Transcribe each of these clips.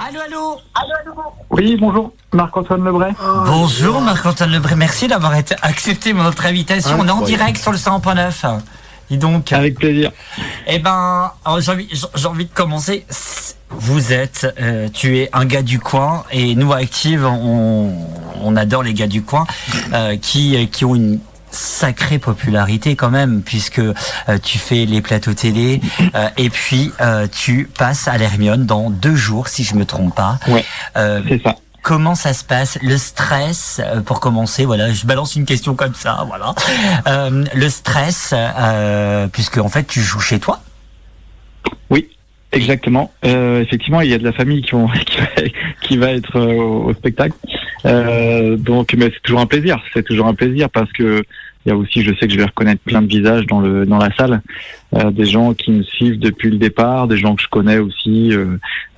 Allô, allô. Oui, bonjour, Marc-Antoine Lebray. Bonjour Marc-Antoine Lebray, merci d'avoir accepté notre invitation. On est en direct sur le 100.9. Dis donc. Avec plaisir. Eh ben, alors, j'ai envie de commencer. Tu es un gars du coin et nous, Active, on adore les gars du coin qui ont une sacrée popularité quand même, puisque tu fais les plateaux télé et puis tu passes à l'Hermione dans 2 jours, si je me trompe pas. Ouais, c'est ça. Comment ça se passe? Le stress, pour commencer, voilà, je balance une question comme ça, voilà. Le stress, puisque en fait tu joues chez toi. Oui, exactement. Effectivement, il y a de la famille qui va être au spectacle. Donc, mais c'est toujours un plaisir. C'est toujours un plaisir parce que il y a aussi, je sais que je vais reconnaître plein de visages dans la salle, des gens qui me suivent depuis le départ, des gens que je connais aussi,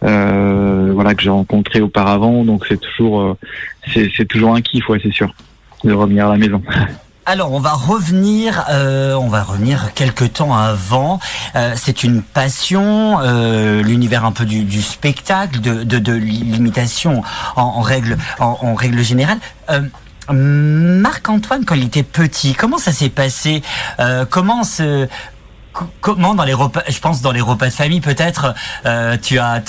voilà, que j'ai rencontrés auparavant. Donc c'est toujours un kiff, ouais, c'est sûr, de revenir à la maison. Alors on va revenir quelque temps avant. C'est une passion, l'univers un peu du spectacle, de l'imitation en règle générale. Marc-Antoine, quand il était petit, comment ça s'est passé? Comment dans les repas, je pense dans les repas de famille peut-être, tu as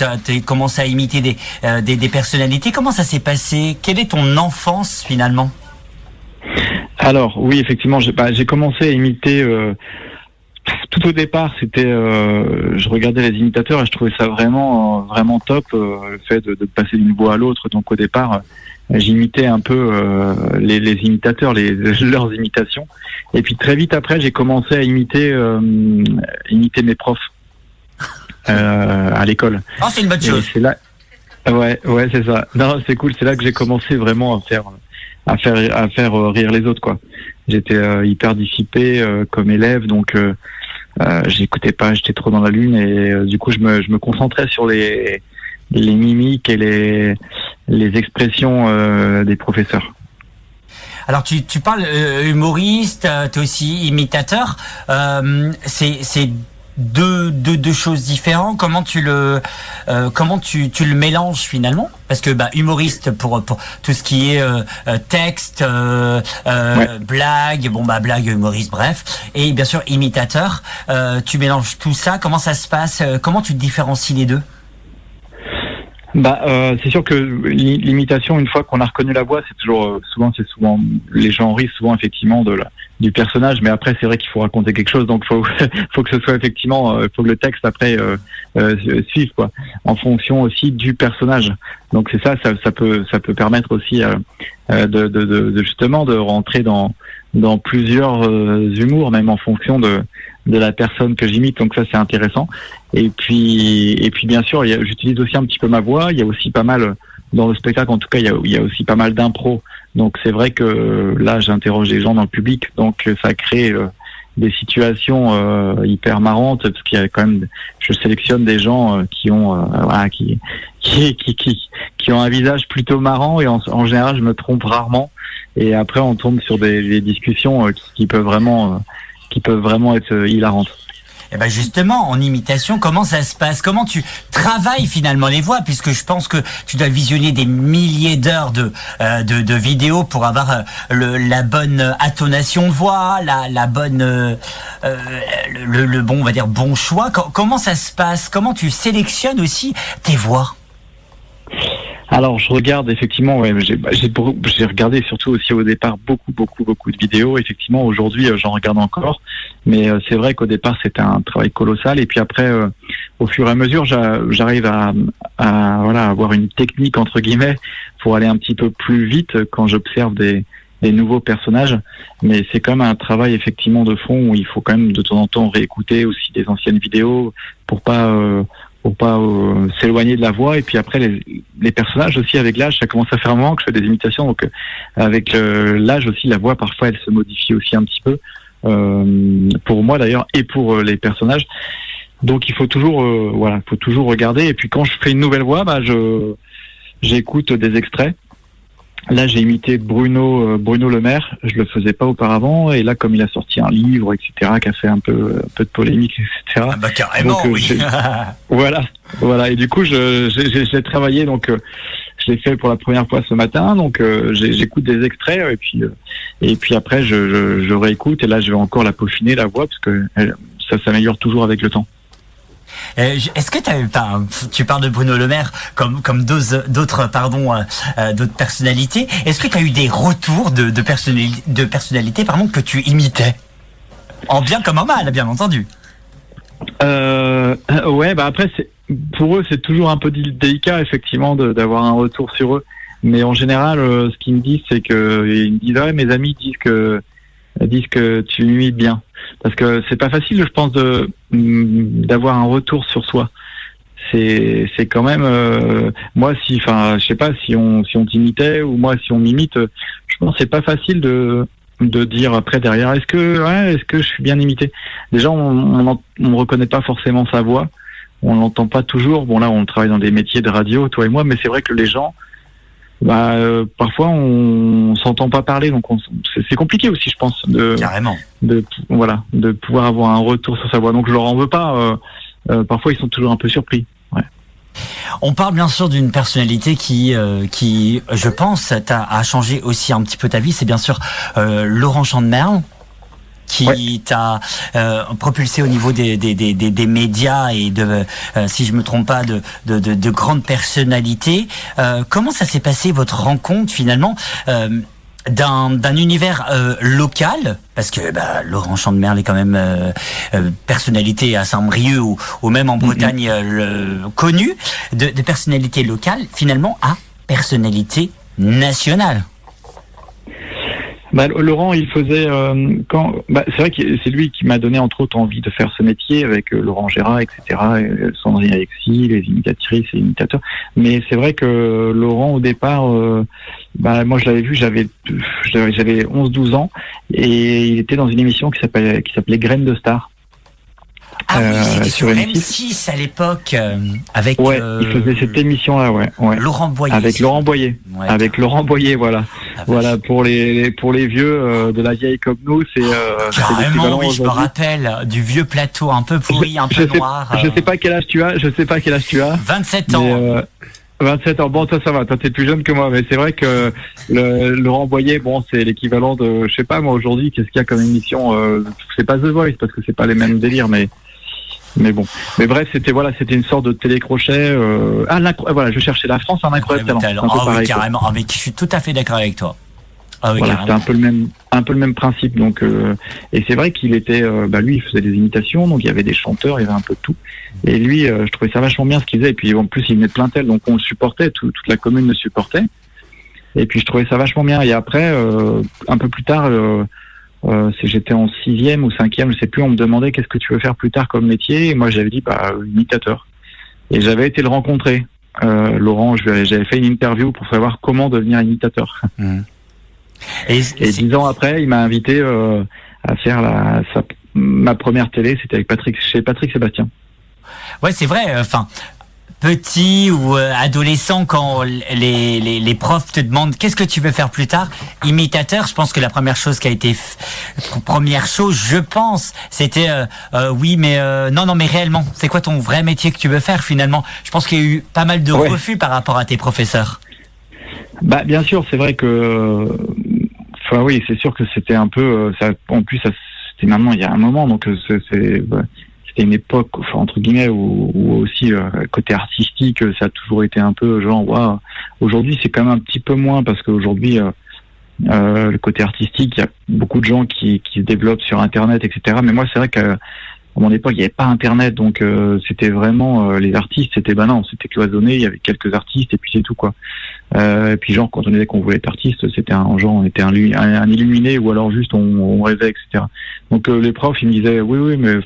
commencé à imiter des personnalités. Comment ça s'est passé? Quelle est ton enfance finalement? Alors oui, effectivement, j'ai commencé à imiter. Tout au départ, c'était, je regardais les imitateurs et je trouvais ça vraiment top, le fait de passer d'une voix à l'autre. Donc au départ, j'imitais un peu les imitateurs, leurs imitations. Et puis très vite après, j'ai commencé à imiter mes profs à l'école. Oh, c'est une bonne chose. Et c'est là, ouais, c'est ça. Non, c'est cool. C'est là que j'ai commencé vraiment à faire rire les autres, quoi. J'étais hyper dissipé comme élève, donc j'écoutais pas, j'étais trop dans la lune et du coup je me concentrais sur les mimiques et les expressions des professeurs. Alors tu parles humoriste, t'es aussi imitateur. C'est deux choses différentes. Comment tu le mélanges finalement? Parce que humoriste pour tout ce qui est texte, blague, blague, humoriste, bref, et bien sûr imitateur. Tu mélanges tout ça. Comment ça se passe? Comment tu différencies les deux? C'est sûr que l'imitation, une fois qu'on a reconnu la voix, c'est souvent les gens rient souvent effectivement du personnage, mais après c'est vrai qu'il faut raconter quelque chose, donc faut que ce soit effectivement, faut que le texte après suive, quoi, en fonction aussi du personnage. Donc c'est ça peut permettre aussi de justement de rentrer dans plusieurs humours, même en fonction de la personne que j'imite, donc ça c'est intéressant. Et puis bien sûr, j'utilise aussi un petit peu ma voix. Il y a aussi pas mal dans le spectacle, en tout cas, il y a aussi pas mal d'impro. Donc c'est vrai que là, j'interroge les gens dans le public, donc ça crée des situations hyper marrantes, parce qu'il y a quand même, je sélectionne des gens qui ont qui ont un visage plutôt marrant, et en général, je me trompe rarement. Et après, on tombe sur des discussions qui peuvent vraiment être hilarantes. Et ben justement, en imitation, comment ça se passe? Comment tu travailles finalement les voix? Puisque je pense que tu dois visionner des milliers d'heures de vidéos pour avoir la bonne intonation de voix, la bonne le bon, on va dire, bon choix. Comment ça se passe? Comment tu sélectionnes aussi tes voix? Alors, je regarde effectivement, ouais, j'ai regardé surtout aussi au départ beaucoup de vidéos. Effectivement, aujourd'hui, j'en regarde encore, mais c'est vrai qu'au départ, c'était un travail colossal. Et puis après, au fur et à mesure, j'arrive à avoir une technique entre guillemets pour aller un petit peu plus vite quand j'observe des nouveaux personnages. Mais c'est quand même un travail effectivement de fond où il faut quand même de temps en temps réécouter aussi des anciennes vidéos pour pas s'éloigner de la voix. Et puis après les personnages aussi, avec l'âge, ça commence à faire un moment que je fais des imitations, donc avec l'âge aussi, la voix parfois elle se modifie aussi un petit peu, pour moi d'ailleurs et pour les personnages. Donc il faut toujours regarder. Et puis quand je fais une nouvelle voix, j'écoute des extraits Là, j'ai imité Bruno Le Maire. Je le faisais pas auparavant. Et là, comme il a sorti un livre, etc., qui a fait un peu de polémique, etc. Ah bah carrément, donc, oui. Voilà. Et du coup, j'ai travaillé. Donc, je l'ai fait pour la première fois ce matin. Donc, j'écoute des extraits et puis après, je réécoute. Et là, je vais encore la peaufiner, la voix, parce que ça s'améliore toujours avec le temps. Est-ce que tu parles de Bruno Le Maire comme d'autres personnalités. Est-ce que tu as eu des retours de personnalités que tu imitais en bien comme en mal, bien entendu? Ouais, bah après pour eux c'est toujours un peu délicat effectivement d'avoir un retour sur eux. Mais en général, ce qu'ils me disent c'est que ils me disent mes amis disent que tu imites bien. Parce que c'est pas facile, je pense, d'avoir un retour sur soi. C'est quand même moi je sais pas si on t'imitait ou moi si on m'imite, je pense que c'est pas facile de dire après derrière est-ce que je suis bien imité. Déjà on reconnaît pas forcément sa voix, on l'entend pas toujours. Bon là on travaille dans des métiers de radio, toi et moi, mais c'est vrai que les gens parfois on s'entend pas parler, donc c'est compliqué aussi, je pense, carrément de pouvoir avoir un retour sur sa voix. Donc je leur en veux pas. Parfois ils sont toujours un peu surpris. Ouais. On parle bien sûr d'une personnalité qui, je pense, a changé aussi un petit peu ta vie. C'est bien sûr Laurent Chandemerle, qui t'a propulsé au niveau des médias et si je me trompe pas, de grandes personnalités. Comment ça s'est passé votre rencontre finalement d'un univers local, parce que Laurent Chandemerle est quand même personnalité à Saint-Brieuc ou même en Bretagne connue, de personnalité locale finalement à personnalité nationale? Laurent, il faisait c'est vrai que c'est lui qui m'a donné entre autres envie de faire ce métier avec Laurent Gérard, etc., et Sandrine Alexis, les imitatrices et imitateurs. Mais c'est vrai que Laurent, au départ, moi je l'avais vu, j'avais 11-12 ans, et il était dans une émission qui s'appelait Graines de Star. Ah oui, c'était sur M6 à l'époque, avec. Ouais, il faisait cette émission-là, ouais. Laurent Boyer. Avec Laurent Boyer. Ouais, avec Laurent Boyer, voilà. Voilà, pour les vieux de la vieille comme nous, c'est. Carrément, oui, je me rappelle du vieux plateau un peu pourri, un peu noir. Je sais pas quel âge tu as. 27 ans. 27 ans. Bon, ça va. Toi, t'es plus jeune que moi, mais c'est vrai que Laurent Boyer, bon, c'est l'équivalent de, je sais pas, moi aujourd'hui, qu'est-ce qu'il y a comme émission c'est pas The Voice parce que c'est pas les mêmes délires, mais bon. Mais bref, c'était une sorte de télécrochet. Je cherchais La France, un incroyable talent. Oui, carrément. Ah, mais je suis tout à fait d'accord avec toi. Ah, oui, voilà, c'était un peu le même principe. Donc, et c'est vrai qu'il était, lui, il faisait des imitations, donc il y avait des chanteurs, il y avait un peu de tout. Et lui, je trouvais ça vachement bien ce qu'il faisait. Et puis en plus, il venait de Plaintel, donc on le supportait, toute la commune le supportait. Et puis je trouvais ça vachement bien. Et après, un peu plus tard. J'étais en 6e ou 5e, je sais plus, on me demandait qu'est-ce que tu veux faire plus tard comme métier, et moi j'avais dit imitateur. Et j'avais été le rencontrer, Laurent, j'avais fait une interview pour savoir comment devenir imitateur. Et 10 ans après, il m'a invité à faire ma première télé, c'était chez Patrick Sébastien. Ouais, c'est vrai, petit ou adolescent, quand les profs te demandent qu'est-ce que tu veux faire plus tard, imitateur, je pense que la première chose qui a été c'était oui, mais non mais réellement, c'est quoi ton vrai métier que tu veux faire finalement? Je pense qu'il y a eu pas mal de refus par rapport à tes professeurs. Bien sûr, c'est vrai que oui, c'est sûr que c'était un peu ça. En plus, c'était maintenant il y a un moment, donc c'était une époque, entre guillemets, où aussi côté artistique, ça a toujours été un peu genre, waouh. Aujourd'hui, c'est quand même un petit peu moins parce qu'aujourd'hui, le côté artistique, il y a beaucoup de gens qui se développent sur Internet, etc. Mais moi, c'est vrai qu'à mon époque, il n'y avait pas Internet, donc c'était vraiment les artistes, c'était c'était cloisonné, il y avait quelques artistes et puis c'est tout quoi. Et puis genre, quand on disait qu'on voulait être artiste, c'était on était un illuminé ou alors juste on rêvait, etc. Donc les profs, ils me disaient oui, mais ils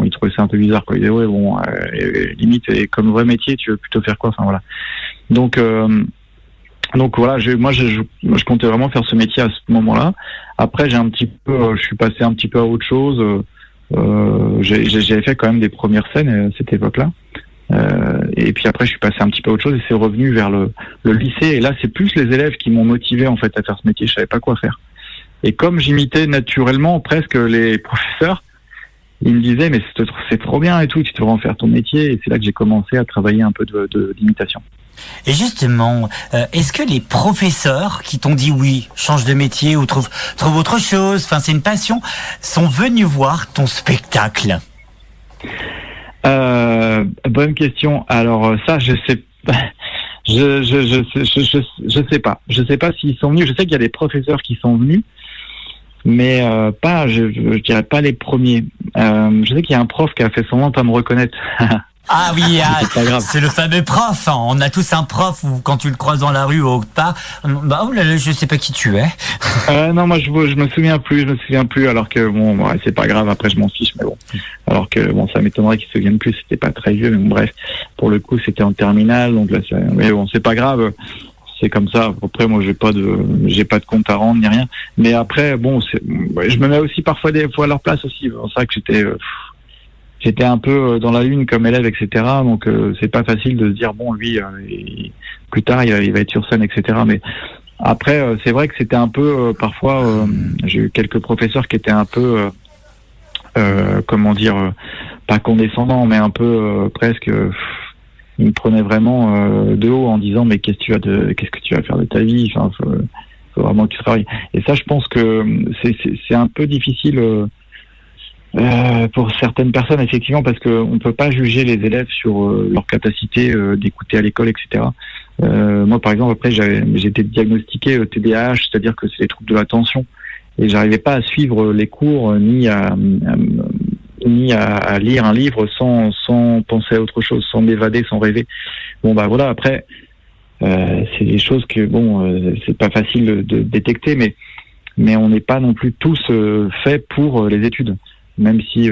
trouvaient ça un peu bizarre quoi. Ils disaient limite, et comme vrai métier, tu veux plutôt faire quoi? Voilà. Donc voilà, je comptais vraiment faire ce métier à ce moment-là. Après, je suis passé un petit peu à autre chose. J'avais fait quand même des premières scènes à cette époque-là. Et puis après, je suis passé un petit peu à autre chose et c'est revenu vers le lycée. Et là, c'est plus les élèves qui m'ont motivé en fait à faire ce métier. Je savais pas quoi faire. Et comme j'imitais naturellement presque les professeurs, ils me disaient mais c'est trop bien et tout, tu devrais en faire ton métier. Et c'est là que j'ai commencé à travailler un peu d'imitation. Et justement, est-ce que les professeurs qui t'ont dit oui, change de métier ou trouve autre chose, enfin c'est une passion, sont venus voir ton spectacle? Bonne question. Alors ça, je sais pas. Je sais pas. Je sais pas s'ils sont venus. Je sais qu'il y a des professeurs qui sont venus, mais pas. Je dirais pas les premiers. Je sais qu'il y a un prof qui a fait semblant de pas me reconnaître. Ah oui, c'est le fameux prof. On a tous un prof où quand tu le croises dans la rue ou autre part, oh là là, je sais pas qui tu es. Non, moi je me souviens plus. Alors que bon, ouais, c'est pas grave. Après, je m'en fiche, mais bon. Alors que bon, ça m'étonnerait qu'ils se souviennent plus. C'était pas très vieux, mais bon, bref. Pour le coup, c'était en terminale, donc là, mais bon, c'est pas grave. C'est comme ça. Après, moi, j'ai pas de compte à rendre ni rien. Mais après, bon, je me mets aussi parfois des fois à leur place aussi. C'est ça que j'étais un peu dans la lune comme élève, etc. Donc c'est pas facile de se dire bon lui plus tard il va être sur scène, etc. Mais après c'est vrai que c'était un peu parfois j'ai eu quelques professeurs qui étaient un peu comment dire pas condescendants mais un peu presque ils me prenaient vraiment de haut en disant mais qu'est-ce que tu vas faire de ta vie, enfin faut vraiment que tu travailles. Et ça je pense que c'est un peu difficile pour certaines personnes, effectivement, parce qu'on ne peut pas juger les élèves sur leur capacité d'écouter à l'école, etc. Moi, par exemple, après, j'ai été diagnostiqué TDAH, c'est-à-dire que c'est les troubles de l'attention, et j'arrivais pas à suivre les cours ni à lire un livre sans penser à autre chose, sans m'évader, sans rêver. Bon, bah voilà. Après, c'est des choses que bon, c'est pas facile de détecter, mais on n'est pas non plus tous faits pour les études. Même si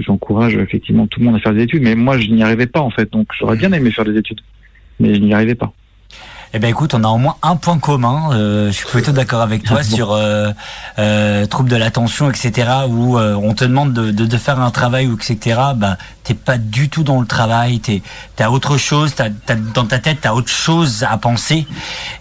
j'encourage effectivement tout le monde à faire des études, mais moi je n'y arrivais pas en fait, donc j'aurais bien aimé faire des études, mais je n'y arrivais pas. Eh ben écoute, on a au moins un point commun. Je suis plutôt d'accord avec toi sur troubles de l'attention, etc. Où on te demande de faire un travail ou etc. Bah t'es pas du tout dans le travail, t'as autre chose, dans ta tête t'as autre chose à penser.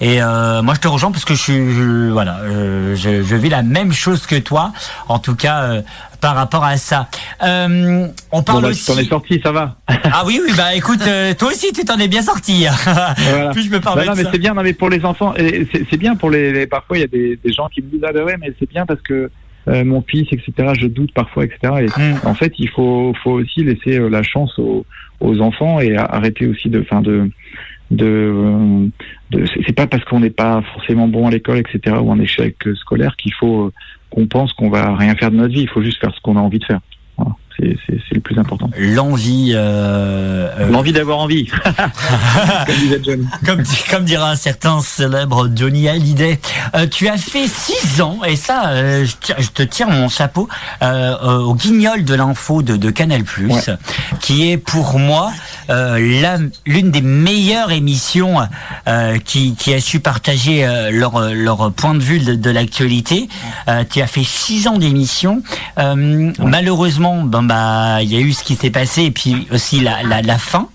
Et moi je te rejoins parce que je vis la même chose que toi. En tout cas. Par rapport à ça. On parle aussi... Tu t'en es sorti, ça va. Ah oui, bah écoute, toi aussi tu t'en es bien sorti. Voilà. Puis je me permets mais c'est bien, non, mais pour les enfants, et c'est bien pour les parfois il y a des gens qui me disent ah ben ouais, mais c'est bien parce que mon fils, etc. Je doute parfois, etc. Et en fait, il faut aussi laisser la chance aux enfants et arrêter aussi c'est pas parce qu'on n'est pas forcément bon à l'école, etc. ou en échec scolaire qu'il faut qu'on pense qu'on va rien faire de notre vie. Il faut juste faire ce qu'on a envie de faire. Voilà. C'est le plus important. L'envie d'avoir envie. Comme disait Johnny. Comme dira un certain célèbre Johnny Hallyday. Tu as fait 6 ans, et ça, je te tire mon chapeau, au Guignol de l'info de Canal+, ouais. Qui est pour moi l'une des meilleures émissions qui a su partager leur point de vue de l'actualité. Tu as fait 6 ans d'émission. Malheureusement, il y a eu ce qui s'est passé et puis aussi la fin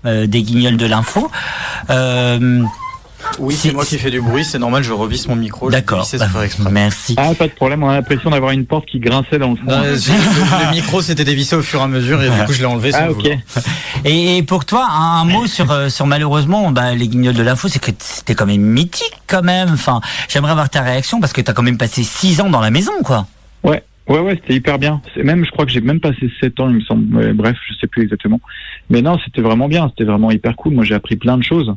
des Guignols de l'info. Oui, c'est moi qui fais du bruit, c'est normal, je revisse mon micro. D'accord, merci. Ah, pas de problème, on a l'impression d'avoir une porte qui grinçait dans le fond. Le micro s'était dévissé au fur et à mesure et du coup je l'ai enlevé sans vouloir. Et pour toi, un mot sur malheureusement les Guignols de l'info, c'est que c'était quand même mythique quand même. Enfin, j'aimerais avoir ta réaction parce que t'as quand même passé 6 ans dans la maison, quoi. Ouais, c'était hyper bien. Je crois que j'ai même passé 7 ans, il me semble. Bref, je sais plus exactement. Mais non, c'était vraiment bien, c'était vraiment hyper cool. Moi, j'ai appris plein de choses.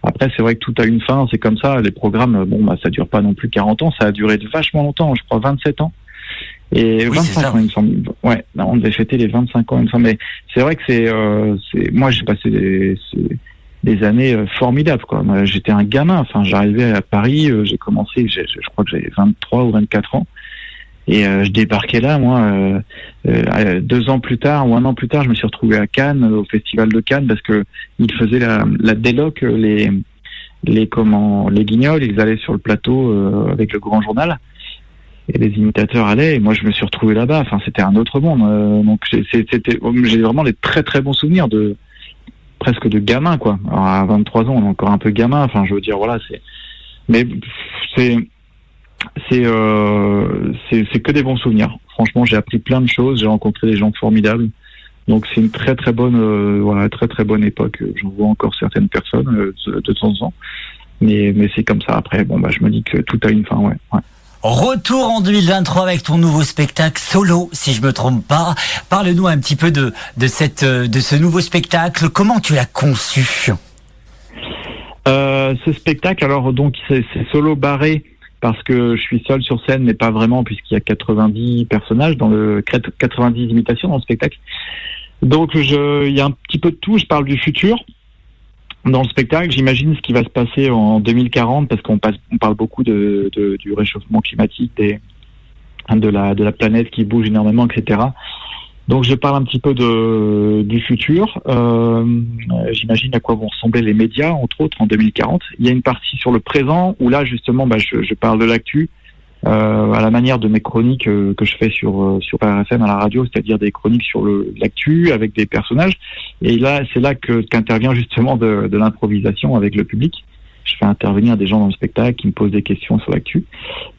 Après, c'est vrai que tout a une fin, c'est comme ça. Les programmes, ça dure pas non plus 40 ans, ça a duré vachement longtemps, je crois 27 ans. Et oui, 25 ans, il me semble. Ouais, on devait fêter les 25 ans, il me semble. Mais c'est vrai que moi, j'ai passé des années formidables, quoi. Moi, j'étais un gamin, enfin, j'arrivais à Paris, j'ai commencé, je crois que j'avais 23 ou 24 ans. Et je débarquais là, moi, 2 ans plus tard ou 1 an plus tard, je me suis retrouvé à Cannes, au Festival de Cannes, parce que ils faisaient la déloc, les Guignols, ils allaient sur le plateau avec le Grand Journal, et les imitateurs allaient, et moi je me suis retrouvé là-bas. Enfin, c'était un autre monde. Donc j'ai vraiment des très très bons souvenirs de presque de gamin, quoi. Alors, à 23 ans, on est encore un peu gamin. Enfin, je veux dire, voilà, mais c'est que des bons souvenirs. Franchement, j'ai appris plein de choses, j'ai rencontré des gens formidables. Donc c'est une très très bonne très très bonne époque. J'en vois encore certaines personnes de temps en temps. Mais c'est comme ça. Après, je me dis que tout a une fin, ouais. Retour en 2023 avec ton nouveau spectacle solo, si je me trompe pas. Parle-nous un petit peu de ce nouveau spectacle. Comment tu l'as conçu? Ce spectacle, alors donc c'est solo barré parce que je suis seul sur scène, mais pas vraiment puisqu'il y a 90 personnages 90 imitations dans le spectacle. Donc il y a un petit peu de tout. Je parle du futur. Dans le spectacle, j'imagine ce qui va se passer en 2040 parce qu'on parle beaucoup du réchauffement climatique, de la planète qui bouge énormément, etc. Donc je parle un petit peu du futur. J'imagine à quoi vont ressembler les médias, entre autres, en 2040. Il y a une partie sur le présent où là justement, je parle de l'actu. À la manière de mes chroniques que je fais sur RFM à la radio, c'est-à-dire des chroniques sur l'actu avec des personnages. Et là, c'est là qu'intervient justement de l'improvisation avec le public. Je fais intervenir des gens dans le spectacle qui me posent des questions sur l'actu.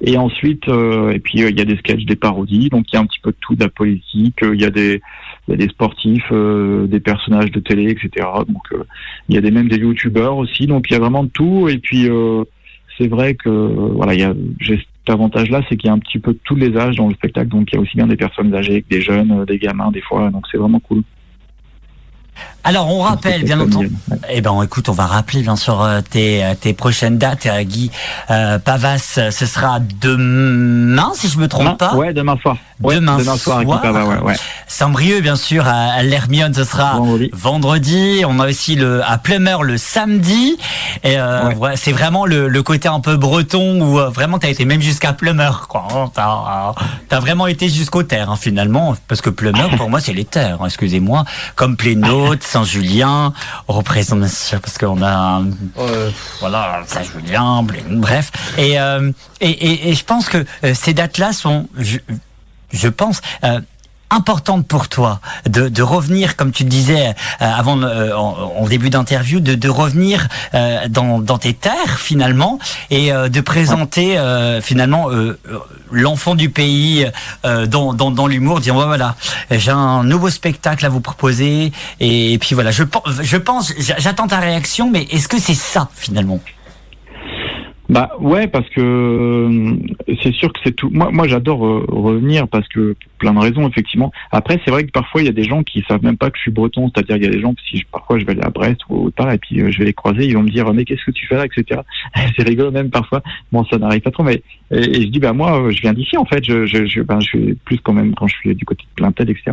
Et ensuite, il y a des sketchs, des parodies. Donc il y a un petit peu de tout, de la politique. Il y a des sportifs, des personnages de télé, etc. Donc il y a même des youtubeurs aussi. Donc il y a vraiment de tout. Et puis c'est vrai que voilà, j'ai cet avantage-là, c'est qu'il y a un petit peu de tous les âges dans le spectacle, donc il y a aussi bien des personnes âgées que des jeunes, des gamins des fois, donc c'est vraiment cool. Alors on rappelle bien entendu. Écoute, on va rappeler bien sûr tes prochaines dates, Guy Pavas. Ce sera demain, si je me trompe pas. Ouais, demain soir. Demain soir. Guy Pavas, ouais. Saint-Brieuc, bien sûr, à l'Hermione, ce sera vendredi. On a aussi à Plumeur le samedi. Et c'est vraiment le côté un peu breton où vraiment t'as été même jusqu'à Plumeur, quoi. T'as vraiment été jusqu'aux terres, hein, finalement, parce que Plumeur pour moi c'est les terres. Hein, excusez-moi, comme Plénaud, Saint-Julien, représente parce qu'on a Saint-Julien, bref. Et je pense que ces dates-là sont, je pense, importante pour toi de revenir, comme tu le disais avant en début d'interview, de revenir dans tes terres finalement et de présenter finalement l'enfant du pays dans l'humour, dire voilà, j'ai un nouveau spectacle à vous proposer et puis voilà, je pense, j'attends ta réaction, mais est-ce que c'est ça finalement? Ouais, parce que c'est sûr que c'est tout. Moi j'adore revenir parce que pour plein de raisons, effectivement. Après, c'est vrai que parfois il y a des gens qui savent même pas que je suis breton, c'est-à-dire il y a des gens, parfois je vais aller à Brest ou autre part et puis je vais les croiser, ils vont me dire mais qu'est-ce que tu fais là, etc. C'est rigolo même parfois. Bon, ça n'arrive pas trop, mais et je dis moi je viens d'ici en fait. Je suis plus quand même quand je suis du côté de Plaintel, etc.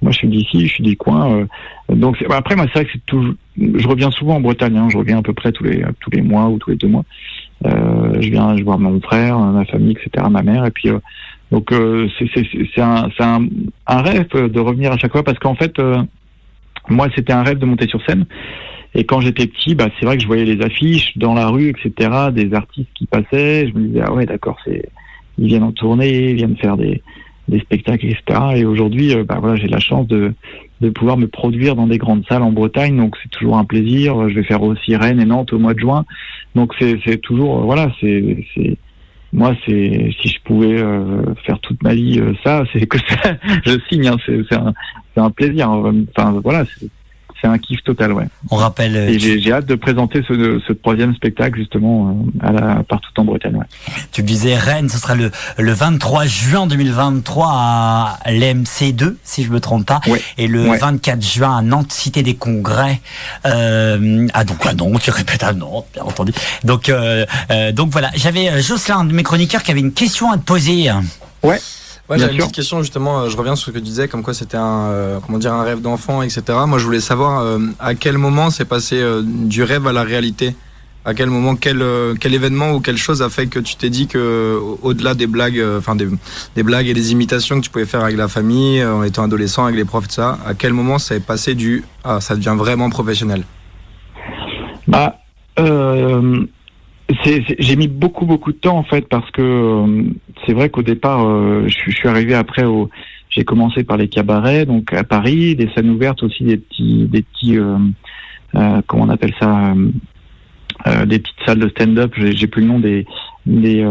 Moi, je suis d'ici, je suis du coin. Donc après, moi, c'est vrai que c'est toujours. Je reviens souvent en Bretagne. Hein, je reviens à peu près tous les mois ou tous les 2 mois. Je vois mon frère, ma famille, etc., ma mère. Et puis donc c'est un rêve de revenir à chaque fois parce qu'en fait, moi, c'était un rêve de monter sur scène. Et quand j'étais petit, c'est vrai que je voyais les affiches dans la rue, etc., des artistes qui passaient. Je me disais ouais, d'accord, ils viennent en tournée, ils viennent faire des spectacles, etc. Et aujourd'hui, j'ai la chance de pouvoir me produire dans des grandes salles en Bretagne, donc c'est toujours un plaisir. Je vais faire aussi Rennes et Nantes au mois de juin, donc c'est toujours moi si je pouvais faire toute ma vie ça, c'est que ça, je signe. Hein, c'est un plaisir. Enfin voilà. C'est un kiff total, ouais. On rappelle. Et j'ai hâte de présenter ce 3e spectacle justement partout en Bretagne. Ouais. Tu me disais Rennes, ce sera le 23 juin 2023 à l'MC2, si je me trompe pas, et le 24 juin à Nantes, Cité des Congrès. Tu répètes à Nantes, bien entendu. Donc voilà, j'avais Jocelyn, un de mes chroniqueurs, qui avait une question à te poser. Ouais. Ouais, j'avais une petite question justement, je reviens sur ce que tu disais, comme quoi c'était un rêve d'enfant, etc. Moi je voulais savoir à quel moment c'est passé du rêve à la réalité. À quel moment, quel événement ou quelle chose a fait que tu t'es dit que au-delà des blagues, des blagues et des imitations que tu pouvais faire avec la famille, en étant adolescent, avec les profs, tout ça, à quel moment ça est passé ça devient vraiment professionnel? J'ai mis beaucoup de temps en fait parce que c'est vrai qu'au départ je suis arrivé après j'ai commencé par les cabarets donc à Paris, des scènes ouvertes aussi, des petits comment on appelle ça, des petites salles de stand-up. J'ai plus le nom des j'ai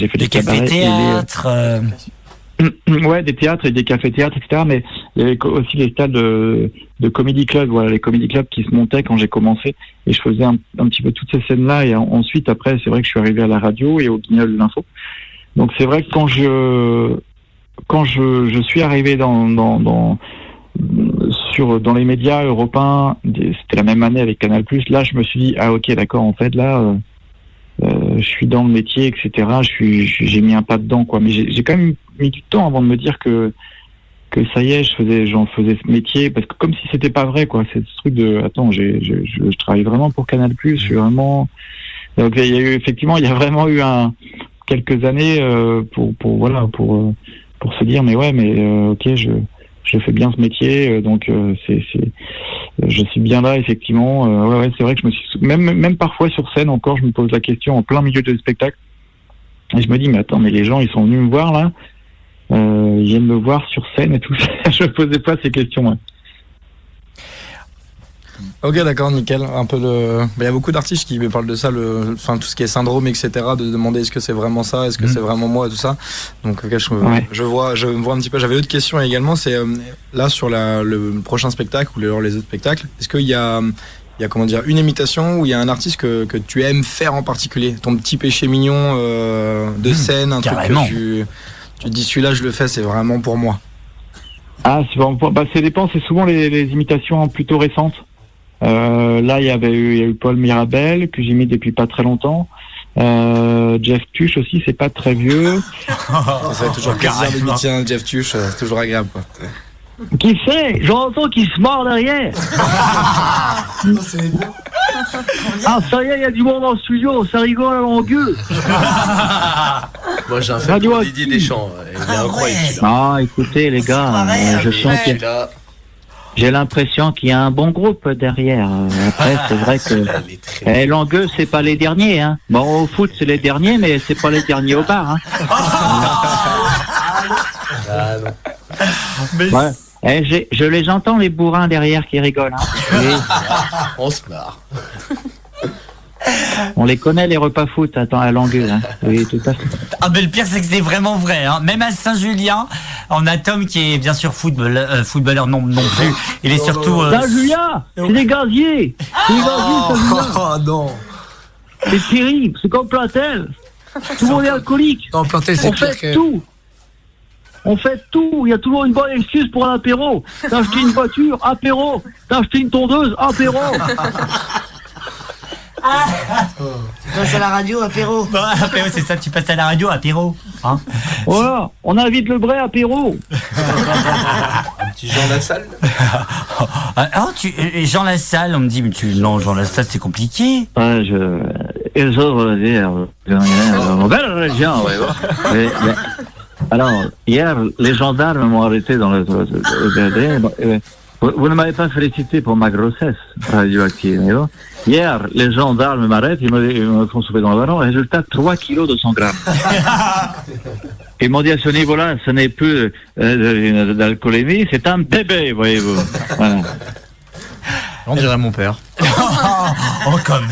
fait des cafés-théâtres. Ouais, des théâtres et des cafés-théâtres, etc. Mais il y avait aussi les stades de comedy club, voilà, les comedy clubs qui se montaient quand j'ai commencé, et je faisais un petit peu toutes ces scènes-là. Et ensuite, après, c'est vrai que je suis arrivé à la radio et au Guignol de l'info. Donc c'est vrai que quand je suis arrivé dans les médias européens, c'était la même année avec Canal+. Là, je me suis dit ok, d'accord, en fait, là. Je suis dans le métier, etc. J'ai mis un pas dedans, quoi. Mais j'ai quand même mis du temps avant de me dire que ça y est, j'en faisais ce métier, parce que comme si c'était pas vrai, quoi. C'est ce truc de, attends, je travaille vraiment pour Canal+. Je suis vraiment. Donc il y a vraiment eu quelques années pour se dire, mais ouais, mais ok, je fais bien ce métier, donc je suis bien là, effectivement. Ouais, c'est vrai que je me suis même parfois sur scène encore, je me pose la question en plein milieu de spectacle, et je me dis, mais attends, mais les gens, ils sont venus me voir là, ils viennent me voir sur scène et tout ça. Je me posais pas ces questions. Ouais. Ok, d'accord, nickel. Un peu il y a beaucoup d'artistes qui me parlent de ça, tout ce qui est syndrome, etc., de demander est-ce que c'est vraiment ça, est-ce que c'est vraiment moi, tout ça. Donc, okay, je me vois un petit peu. J'avais d'autres questions également. C'est là sur le prochain spectacle ou les autres spectacles. Est-ce qu'il y a comment dire, une imitation ou il y a un artiste que tu aimes faire en particulier, ton petit péché mignon de scène, un carrément. Truc que tu te dis celui-là je le fais, c'est vraiment pour moi. Ah, ça dépend. C'est souvent les imitations plutôt récentes. Là, il y a eu Paul Mirabel que j'imite depuis pas très longtemps. Jeff Tuch aussi, c'est pas très vieux. Ça fait toujours plaisir d'imiter un Jeff Tuch, c'est toujours agréable, quoi. Qui c'est? J'entends qu'il se mord derrière. Ah, ça y est, il y a du monde dans le studio, ça rigole à longueur. Moi, j'ai un fait pour Didier Deschamps. Il est incroyable. Ah, écoutez, les gars, je sens que j'ai l'impression qu'il y a un bon groupe derrière. Après, c'est vrai que Langueux, c'est pas les derniers. Hein. Bon, au foot, c'est les derniers, mais c'est pas les derniers au bar. Hein. Ouais. Je les entends, les bourrins derrière qui rigolent. Hein. On se marre. On les connaît, les repas foot, à Langueux. Hein. Oui, tout à fait. Ah, mais le pire, c'est que c'est vraiment vrai. Hein. Même à Saint-Julien, on a Tom qui est bien sûr footballeur non plus. Il est surtout. Saint-Julien, c'est des gaziers. C'est des gaziers, Saint-Julien. Oh non. C'est terrible, c'est comme Platel. Tout le monde est alcoolique. Non, Platel, c'est pire que... tout. On fait tout, il y a toujours une bonne excuse pour un apéro. T'as acheté une voiture, apéro. T'as acheté une tondeuse, apéro. Tu passes à la radio, apéro. Apéro, c'est ça, tu passes à la radio, apéro. Hein, voilà, on invite le vrai apéro. Un petit Jean Lassalle. Jean Lassalle, on me dit, mais non, Jean Lassalle, c'est compliqué. Ouais, ils ont dire, belle région, ouais. Alors, hier, les gendarmes m'ont arrêté dans le... Vous ne m'avez pas félicité pour ma grossesse radioactive. Hier, les gendarmes m'arrêtent, ils me font souffler dans le ballon. Résultat, 3 kilos de 100 grammes. Ils m'ont dit à ce niveau-là, ce n'est plus d'alcoolémie, c'est un bébé, voyez-vous. Voilà. On dirait mon père. Comme.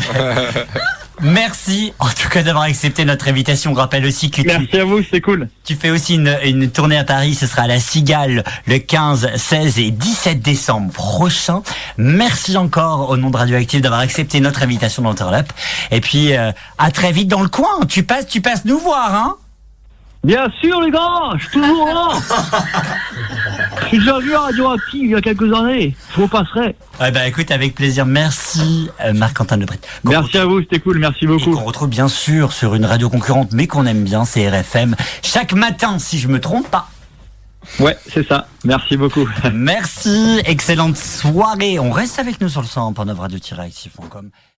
Merci en tout cas d'avoir accepté notre invitation. On rappelle aussi que merci à vous, c'est cool. Tu fais aussi une tournée à Paris, ce sera à la Cigale le 15, 16 et 17 décembre prochain. Merci encore au nom de Radioactive d'avoir accepté notre invitation dans Turn Up. Et puis à très vite dans le coin. Tu passes nous voir, hein? Bien sûr les gars, je suis toujours là. J'ai déjà vu Radioactive il y a quelques années. Je vous passerai. Ouais, bah écoute, avec plaisir. Merci Marc-Antoine Lebret. Merci à vous, c'était cool, merci beaucoup. Et qu'on retrouve bien sûr sur une radio concurrente, mais qu'on aime bien, c'est RFM. Chaque matin, si je me trompe pas. Ouais, c'est ça. Merci beaucoup. Merci, excellente soirée. On reste avec nous sur le 100.9 radio-active.com.